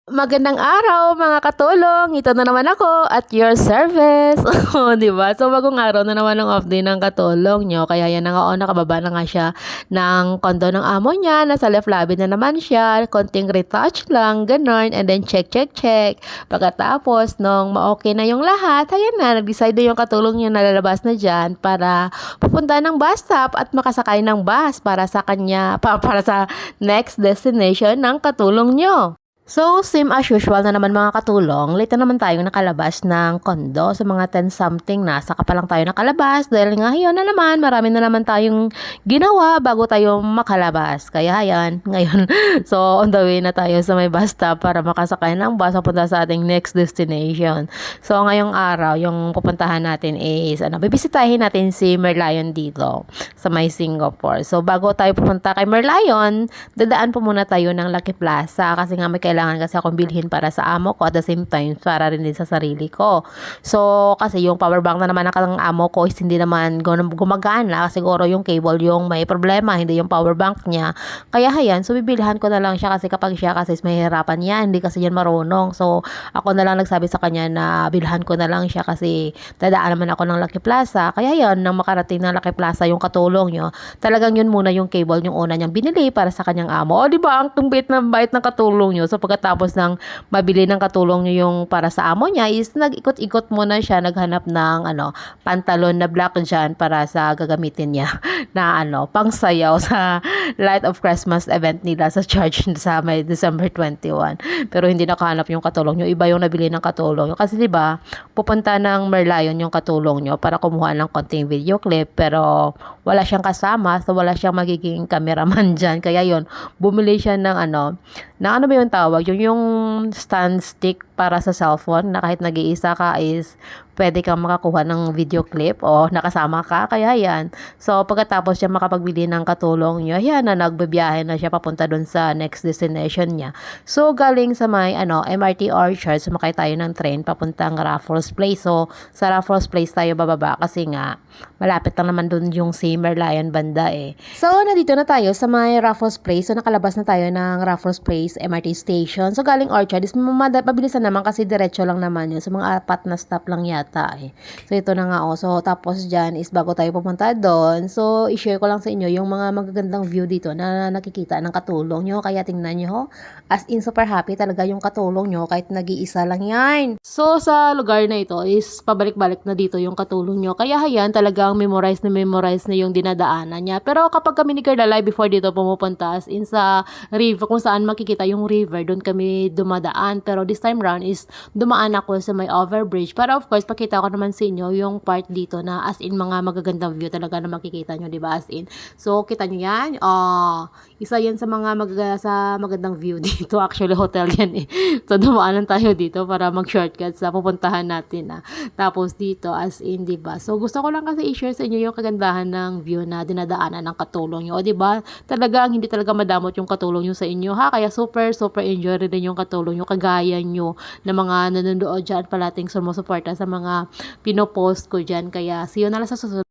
Magandang araw mga katulong! Ito na naman ako at your service. O, di ba? So bagong araw na naman ang off day ng katulong nyo. Kaya yan na nga, nakababa na nga siya ng kondo ng amo niya. Nasa left lobby na naman siya. Konting retouch lang, ganon. And then check. Pagkatapos, nung ma-okay na yung lahat, ayan na, nag-decide na yung katulong niya na lalabas na dyan para pupunta ng bus stop at makasakay ng bus para sa kanya, para sa next destination ng katulong nyo. So, same as usual na naman mga katulong, late na naman tayo nakalabas ng kondo sa mga 10 something na, saka pa lang tayo nakalabas dahil nga yun na naman, marami na naman tayong ginawa bago tayo makalabas. Kaya yan, ngayon, so on the way na tayo sa may bus stop para makasakay ng bus papunta sa ating next destination. So, ngayong araw, yung pupuntahan natin is, bibisitahin natin si Merlion dito sa may Singapore. So, bago tayo pupunta kay Merlion, dadaan po muna tayo ng Lucky Plaza kasi nga may kailangan kasi akong bilhin para sa amo ko at the same time para rin din sa sarili ko. So, kasi yung power bank na naman ng amo ko is hindi naman gumagana. Siguro yung cable yung may problema, hindi yung power bank niya. Kaya hayan, so bibilhan ko na lang siya kasi kapag siya kasi mahihirapan niya, hindi kasi yan marunong. So, ako na lang nagsabi sa kanya na bilhan ko na lang siya kasi dadaan naman ako ng Lucky Plaza. Kaya yan, nang makarating ng Lucky Plaza yung katulong nyo, talagang yun muna yung cable yung una niyang binili para sa kanyang amo. O, di ba? Ang bait ng katulong nyo. So, pagkatapos ng mabili ng katulong nyo yung para sa amo niya is nag-ikot-ikot muna siya, naghanap ng pantalon na black dyan para sa gagamitin niya na pangsayaw sa Light of Christmas event nila sa church sa may December 21. Pero hindi nakahanap yung katulong nyo. Iba yung nabili ng katulong nyo. Kasi diba, pupunta ng Merlion yung katulong nyo para kumuha ng konting video clip pero wala siyang kasama, so wala siyang magiging cameraman dyan. Kaya yun, bumili siya ng ano ba yung tawag? Yung stand stick para sa cellphone na kahit nag-iisa ka is pwede kang makakuha ng video clip o nakasama ka. Kaya yan. So, pagkatapos siya makapagbili ng katulong niya, yan na nagbibiyahe na siya papunta dun sa next destination niya. So, galing sa may MRT Orchard, sumakay tayo ng train papuntang Raffles Place. So, sa Raffles Place tayo bababa kasi nga malapit lang naman dun yung si Merlion banda eh. So, nandito na tayo sa may Raffles Place. So, nakalabas na tayo ng Raffles Place MRT Station. So, galing Orchard is mabilisan naman kasi diretso lang naman yun. So, mga 4 na stop lang yata eh. So, ito na nga So, tapos dyan is bago tayo pumunta doon. So, i-share ko lang sa inyo yung mga magagandang view dito na nakikita ng katulong nyo. Kaya tingnan nyo. As in, super happy talaga yung katulong nyo kahit nag-iisa lang yan. So, sa lugar na ito is pabalik-balik na dito yung katulong nyo. Kaya hayan, talagang memorize na yung dinadaanan niya. Pero kapag kami ni Carlalay before dito pumupunta, as in sa river, kung saan makikita yung river, doon kami dumadaan. Pero this time round is dumaan ako sa may overbridge. Para of course, pakita ko naman sa inyo yung part dito na as in mga magagandang view talaga na makikita nyo, diba? As in. So, kita nyo yan? Isa yan sa mga magandang view dito. Actually, hotel yan eh. So, dumaanan tayo dito para mag-shortcut sa pupuntahan natin. Tapos dito, as in, diba? So, gusto ko lang kasi i-share sa inyo yung kagandahan ng view na dinadaanan ng katulong nyo. O, diba? Talagang, hindi talaga madamot yung katulong nyo sa inyo, ha? Kaya super enjoy rin yung katulong nyo. Kagaya nyo na mga nanonood dyan palating sumusuporta sa mga pinopost ko dyan. Kaya, see you na lang sa susunod.